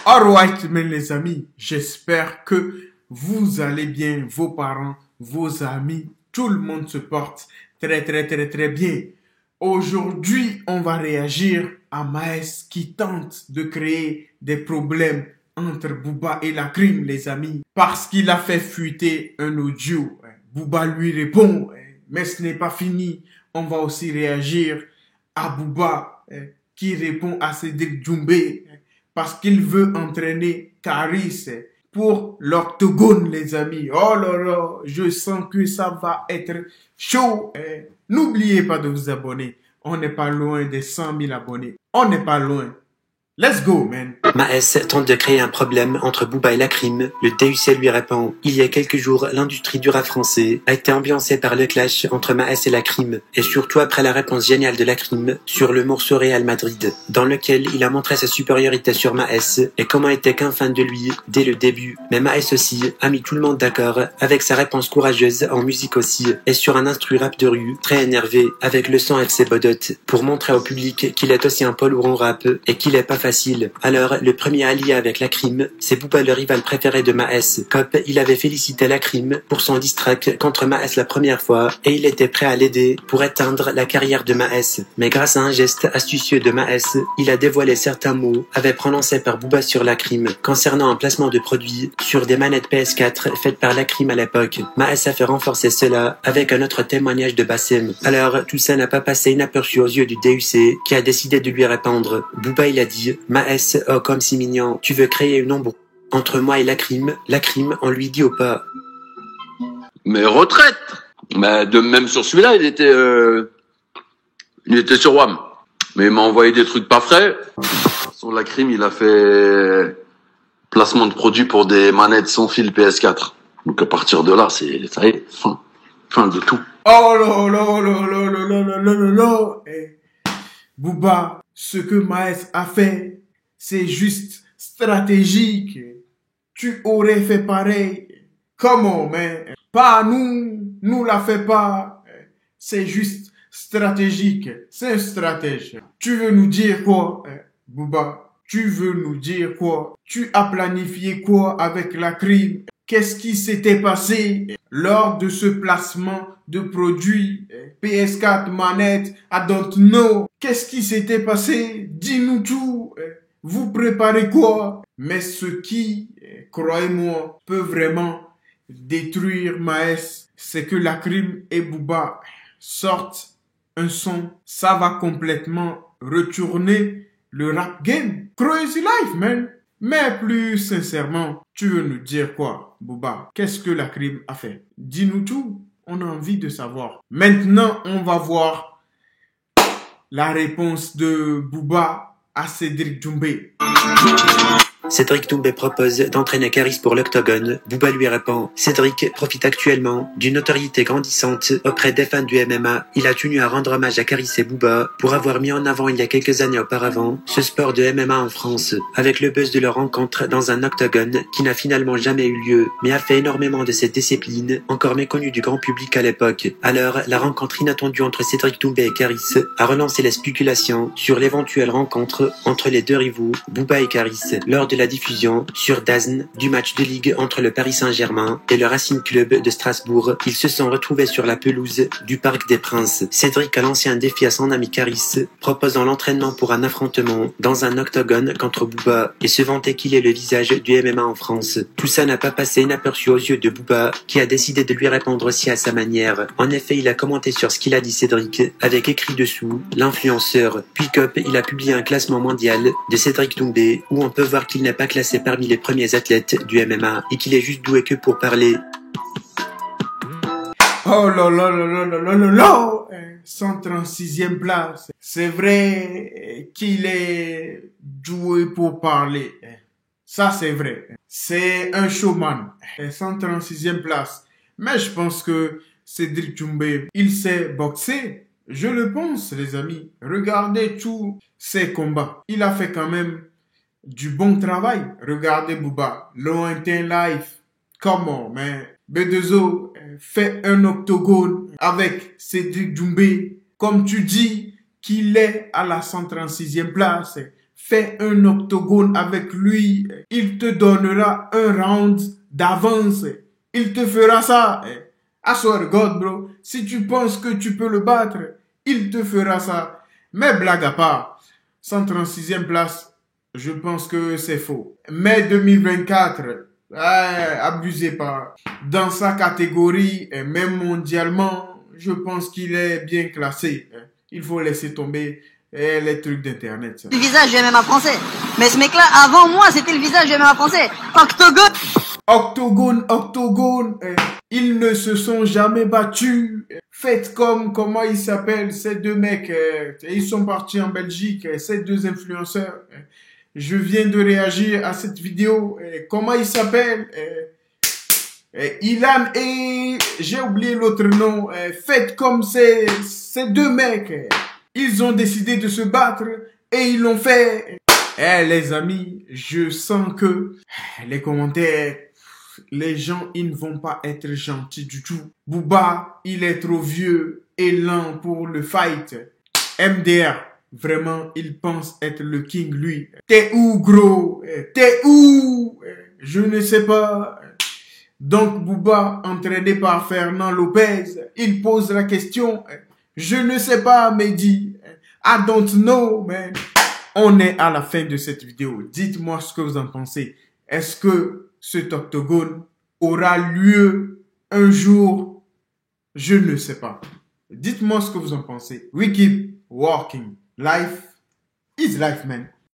Alright, mais les amis, j'espère que vous allez bien, vos parents, vos amis, tout le monde se porte très bien. Aujourd'hui, on va réagir à Maes qui tente de créer des problèmes entre Booba et la crime, les amis, parce qu'il a fait fuiter un audio. Booba lui répond, mais ce n'est pas fini. On va aussi réagir à Booba qui répond à Cédric Doumbé parce qu'il veut entraîner Caris pour l'octogone, les amis. Oh là là, je sens que ça va être chaud. N'oubliez pas de vous abonner. On n'est pas loin des 100 000 abonnés. On n'est pas loin. Let's go, man. Maes tente de créer un problème entre Booba et la crime. Le DUC lui répond. Il y a quelques jours, l'industrie du rap français a été ambiancée par le clash entre Maes et la crime, et surtout après la réponse géniale de la crime sur le morceau Real Madrid, dans lequel il a montré sa supériorité sur Maes et comment était qu'un fan de lui dès le début. Mais Maes aussi a mis tout le monde d'accord avec sa réponse courageuse en musique aussi, et sur un instru rap de rue très énervé avec le son FC Bodot pour montrer au public qu'il est aussi un poids lourd en rap et qu'il est pas facile. Alors, le premier allié avec la crime, c'est Booba, le rival préféré de Maes. Cop, il avait félicité la crime pour son diss track contre Maes la première fois et il était prêt à l'aider pour éteindre la carrière de Maes. Mais grâce à un geste astucieux de Maes, il a dévoilé certains mots avaient prononcés par Booba sur la crime concernant un placement de produits sur des manettes PS4 faites par la crime à l'époque. Maes a fait renforcer cela avec un autre témoignage de Bassem. Alors, tout ça n'a pas passé inaperçu aux yeux du DUC qui a décidé de lui répondre. Booba, il a dit « Maes, oh comme si mignon, tu veux créer une ombre entre moi et la crime, on lui dit au pas. » Mais retraite. Mais de même sur celui-là, il était sur WAM. Mais il m'a envoyé des trucs pas frais. Sur la crime, il a fait placement de produits pour des manettes sans fil PS4. Donc à partir de là, ça y est, fin de tout. Oh là là là là là là là là là. Booba, ce que Maes a fait, c'est juste stratégique. Tu aurais fait pareil. Comment, mais pas nous la fait pas. C'est juste stratégique. C'est un stratège. Tu veux nous dire quoi, Booba? Tu veux nous dire quoi? Tu as planifié quoi avec la crime? Qu'est-ce qui s'était passé lors de ce placement de produits PS4 manette, I don't know. Qu'est-ce qui s'était passé? Dis-nous tout. Vous préparez quoi? Mais ce qui, croyez-moi, peut vraiment détruire Maes, c'est que la crime et Booba sortent un son. Ça va complètement retourner le rap game. Crazy life, man. Mais plus sincèrement, tu veux nous dire quoi, Booba? Qu'est-ce que la crime a fait? Dis-nous tout. On a envie de savoir. Maintenant, on va voir la réponse de Booba à Cédric Doumbé. Cédric Doumbé propose d'entraîner Caris pour l'octogone. Booba lui répond. Cédric profite actuellement d'une notoriété grandissante auprès des fans du MMA. Il a tenu à rendre hommage à Caris et Booba pour avoir mis en avant il y a quelques années auparavant ce sport de MMA en France, avec le buzz de leur rencontre dans un octogone qui n'a finalement jamais eu lieu, mais a fait énormément de cette discipline, encore méconnue du grand public à l'époque. Alors, la rencontre inattendue entre Cédric Doumbé et Caris a relancé les spéculations sur l'éventuelle rencontre entre les deux rivaux, Booba et Caris, lors de la diffusion sur DAZN du match de ligue entre le Paris Saint-Germain et le Racing Club de Strasbourg. Ils se sont retrouvés sur la pelouse du Parc des Princes. Cédric a lancé un défi à son ami Caris, proposant l'entraînement pour un affrontement dans un octogone contre Booba et se vantait qu'il est le visage du MMA en France. Tout ça n'a pas passé inaperçu aux yeux de Booba, qui a décidé de lui répondre aussi à sa manière. En effet, il a commenté sur ce qu'il a dit Cédric, avec écrit dessous « l'influenceur ». Puis Cop, il a publié un classement mondial de Cédric Doumbé, où on peut voir qu'il n'est pas classé parmi les premiers athlètes du MMA et qu'il est juste doué que pour parler. Oh là là là là là là là là, 136e place. C'est vrai qu'il est doué pour parler. Ça, c'est vrai. C'est un showman. 136e place. Mais je pense que Cédric Doumbé, il sait boxer. Je le pense, les amis. Regardez tous ses combats. Il a fait quand même du bon travail. Regardez Booba, Lointain Life. Comment, man? B2O fait un octogone avec Cédric Doumbé. Comme tu dis qu'il est à la 136e place. fais un octogone avec lui. Il te donnera un round d'avance. Il te fera ça. I swear to God, bro. Si tu penses que tu peux le battre, il te fera ça. Mais blague à part, 136e place, je pense que c'est faux. Mai 2024, abusez pas. Dans sa catégorie, même mondialement, je pense qu'il est bien classé. Il faut laisser tomber les trucs d'internet. Le visage du MMA français. Mais ce mec-là, avant moi, c'était le visage du MMA français. Octogone. Ils ne se sont jamais battus. Faites comme, comment ils s'appellent, ces deux mecs. Ils sont partis en Belgique, ces deux influenceurs. Je viens de réagir à cette vidéo. Comment ils s'appellent? Ilan et j'ai oublié l'autre nom. Faites comme ces deux mecs. Ils ont décidé de se battre et ils l'ont fait. Les amis, je sens que les commentaires, les gens, ils ne vont pas être gentils du tout. Booba, il est trop vieux et lent pour le fight. MDR, vraiment, il pense être le king, lui. T'es où, gros? T'es où? Je ne sais pas. Donc, Booba, entraîné par Fernand Lopez, il pose la question. Je ne sais pas, Mehdi. I don't know, man. On est à la fin de cette vidéo. Dites-moi ce que vous en pensez. Est-ce que cet octogone aura lieu un jour? Je ne sais pas. Dites-moi ce que vous en pensez. We keep walking. Life is life, man.